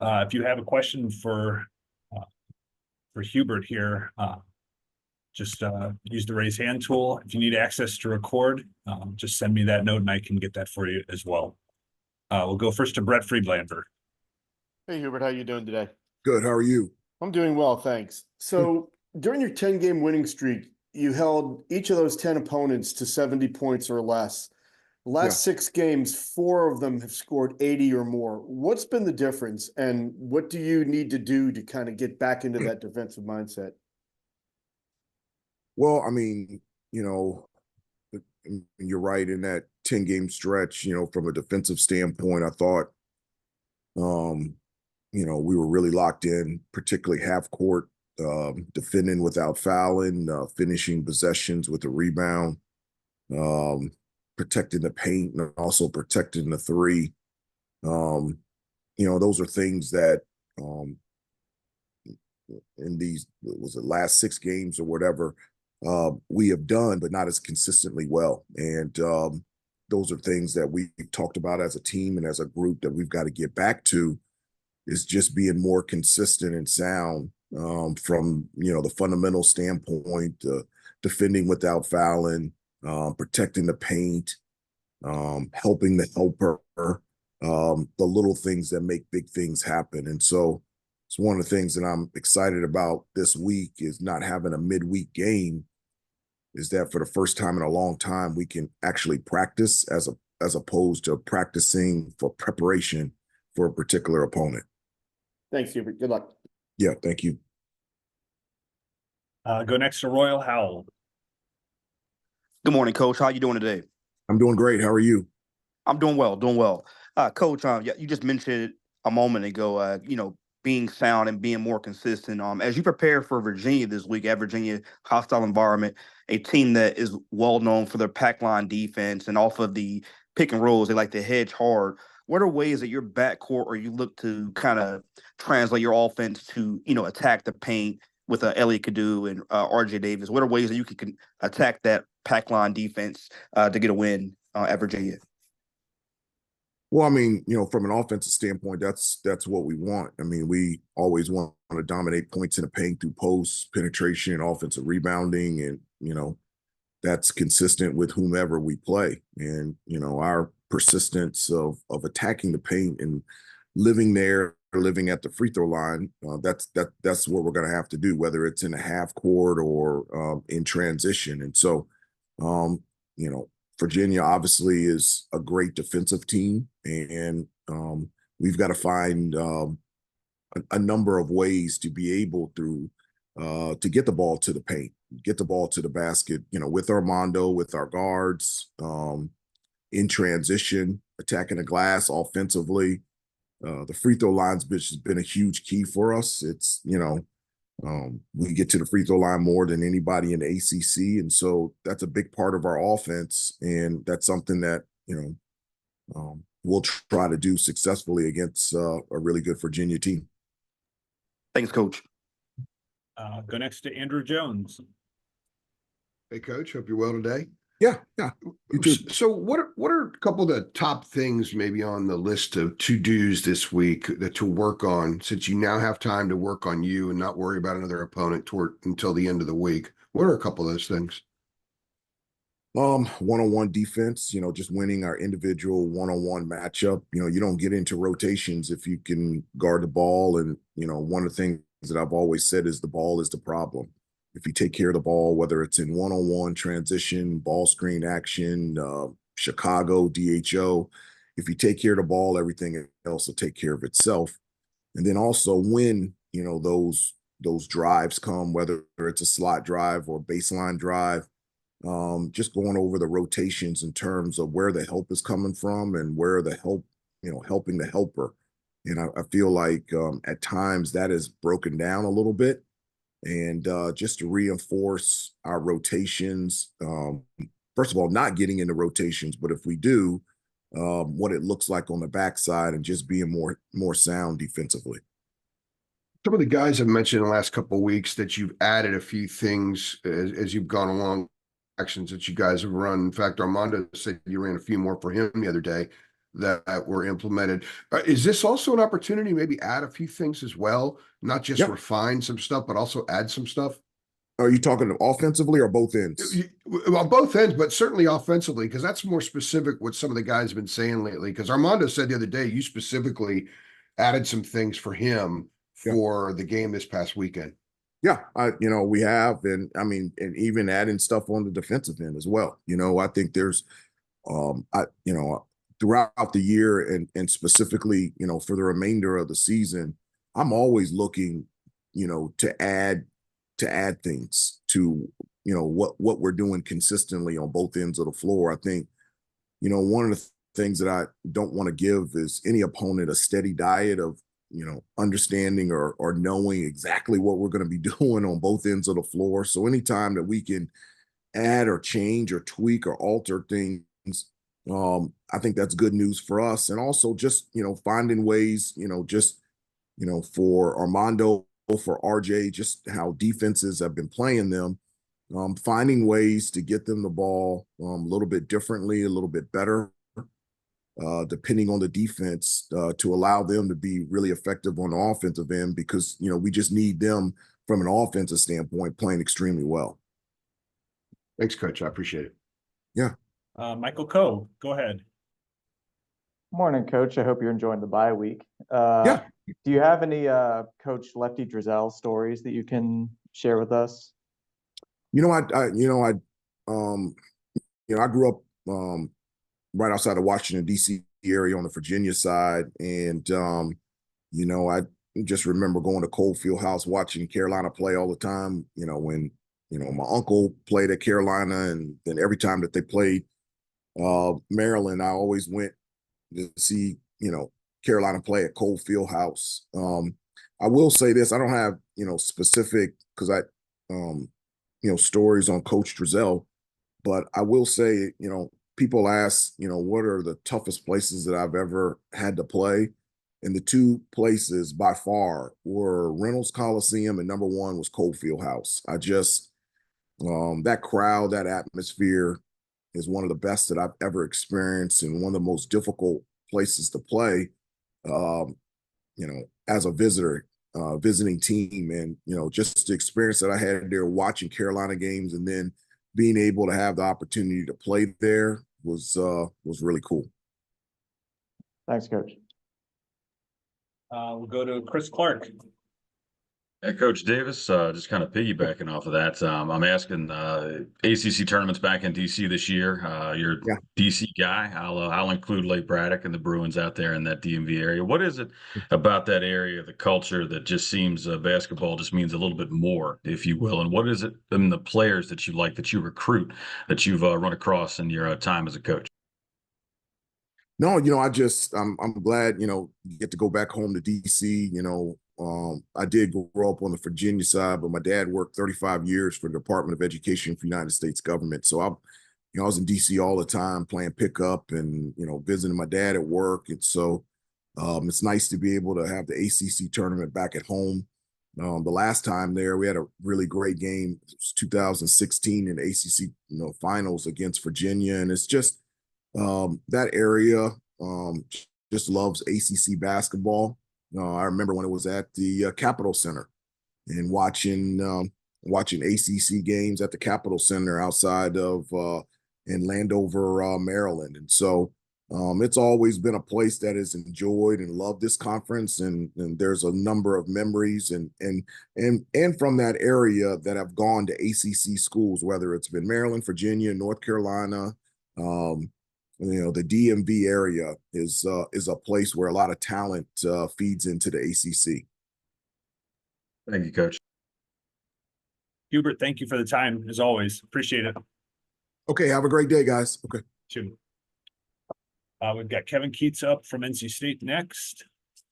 If you have a question for Hubert here, just use the raise hand tool. If you need access to record, just send me that note and I can get that for you as well. We'll go first to Brett Friedlander. Hey, Hubert, how you doing today? Good. How are you? I'm doing well, thanks. So during your 10-game winning streak, you held each of those 10 opponents to 70 points or less. The last 6 games, 4 of them have scored 80 or more. What's been the difference, and what do you need to do to kind of get back into that defensive mindset? Well, I mean, you're right in that 10-game stretch, from a defensive standpoint, I thought, we were really locked in, particularly half court, defending without fouling, finishing possessions with a rebound, protecting the paint and also protecting the three. Those are things that in these, was it last 6 games or whatever, we have done, but not as consistently well. And those are things that we talked about as a team and as a group that we've got to get back to, is just being more consistent and sound from, the fundamental standpoint, defending without fouling, protecting the paint, helping the helper, the little things that make big things happen. And so it's one of the things that I'm excited about this week, is not having a midweek game, is that for the first time in a long time, we can actually practice as opposed to practicing for preparation for a particular opponent. Thanks, Hubert. Good luck. Yeah, thank you. Go next to Royal Howell. Good morning, Coach. How you doing today? I'm doing great. How are you? I'm doing well, Coach, you just mentioned a moment ago, being sound and being more consistent. As you prepare for Virginia this week, at Virginia, hostile environment, a team that is well known for their pack line defense and off of the pick and rolls, they like to hedge hard. What are ways that your backcourt, or you look to kind of translate your offense to, attack the paint with Elliot Kadu and RJ Davis? What are ways that you can attack that pack line defense to get a win at Virginia? Well, I mean, from an offensive standpoint, that's what we want. I mean, we always want to dominate points in the paint through post penetration and offensive rebounding, and that's consistent with whomever we play. And our persistence of attacking the paint and living at the free throw line, that's what we're going to have to do, whether it's in a half court or in transition. And so, Virginia obviously is a great defensive team, and we've got to find a number of ways to be able to get the ball to the paint, get the ball to the basket, with Armando, with our guards, in transition, attacking the glass offensively. The free throw lines, which has been a huge key for us. It's, we get to the free throw line more than anybody in the ACC. And so that's a big part of our offense. And that's something that, we'll try to do successfully against a really good Virginia team. Thanks, Coach. Go next to Andrew Jones. Hey, Coach. Hope you're well today. Yeah. You too. So what are a couple of the top things maybe on the list of to-dos this week to work on, since you now have time to work on you and not worry about another opponent until the end of the week? What are a couple of those things? One-on-one defense, just winning our individual one-on-one matchup. You don't get into rotations if you can guard the ball. And, one of the things that I've always said is the ball is the problem. If you take care of the ball, whether it's in one-on-one, transition, ball screen action, Chicago, DHO, if you take care of the ball, everything else will take care of itself. And then also when, those drives come, whether it's a slot drive or baseline drive, just going over the rotations in terms of where the help is coming from and where the help, helping the helper. And I feel like at times that is broken down a little bit. And just to reinforce our rotations, first of all, not getting into rotations, but if we do, what it looks like on the backside and just being more sound defensively. Some of the guys have mentioned in the last couple of weeks that you've added a few things as you've gone along, actions that you guys have run. In fact, Armando said you ran a few more for him the other day. that were implemented. Is this also an opportunity to maybe add a few things as well, not just Yep. refine some stuff, but also add some stuff? Are you talking offensively or both ends? Well, both ends, but certainly offensively, because that's more specific what some of the guys have been saying lately. Because Armando said the other day, you specifically added some things for him Yeah. for the game this past weekend. Yeah, we have, and I mean, and even adding stuff on the defensive end as well. I think there's, throughout the year and specifically, for the remainder of the season, I'm always looking, to add things to, what we're doing consistently on both ends of the floor. I think, one of the things that I don't want to give is any opponent a steady diet of, understanding or knowing exactly what we're going to be doing on both ends of the floor. So anytime that we can add or change or tweak or alter things, I think that's good news for us. And also just, finding ways, for Armando, for RJ, just how defenses have been playing them, finding ways to get them the ball a little bit differently, a little bit better, depending on the defense, to allow them to be really effective on the offensive end, because, we just need them from an offensive standpoint playing extremely well. Thanks, Coach. I appreciate it. Yeah. Michael Coe, go ahead. Morning, Coach. I hope you're enjoying the bye week. Yeah. Do you have any Coach Lefty Drizel stories that you can share with us? I grew up right outside of Washington, D.C. area on the Virginia side. And, I just remember going to Coley Fieldhouse, watching Carolina play all the time, when, my uncle played at Carolina, and then every time that they played Maryland, I always went to see, Carolina play at Coley Fieldhouse. I will say this, I don't have, specific, because stories on Coach Drizel, but I will say, people ask, what are the toughest places that I've ever had to play? And the two places by far were Reynolds Coliseum, and number one was Coley Fieldhouse. I just, that crowd, that atmosphere is one of the best that I've ever experienced, and one of the most difficult places to play, as a visitor, visiting team. And, just the experience that I had there watching Carolina games and then being able to have the opportunity to play there was really cool. Thanks, Coach. We'll go to Chris Clark. Yeah, Coach Davis, just kind of piggybacking off of that, I'm asking ACC tournaments back in DC this year. You're Yeah. a DC guy. I'll include Lake Braddock and the Bruins out there in that DMV area. What is it about that area, the culture, that just seems basketball just means a little bit more, if you will? And what is it in the players that you like, that you recruit, that you've run across in your time as a coach? No, I'm glad, you get to go back home to DC. I did grow up on the Virginia side, but my dad worked 35 years for the Department of Education for the United States government. So I was in DC all the time playing pickup and, visiting my dad at work. And so it's nice to be able to have the ACC tournament back at home. The last time there, we had a really great game. It was 2016 in the ACC, finals against Virginia. And it's just, that area just loves ACC basketball. I remember when it was at the Capitol Center and watching ACC games at the Capitol Center outside of in Landover, Maryland. And so it's always been a place that has enjoyed and loved this conference. And there's a number of memories and from that area that have gone to ACC schools, whether it's been Maryland, Virginia, North Carolina. The DMV area is a place where a lot of talent feeds into the ACC. Thank you, Coach. Hubert, thank you for the time, as always. Appreciate it. Okay, have a great day, guys. Okay. We've got Kevin Keats up from NC State next.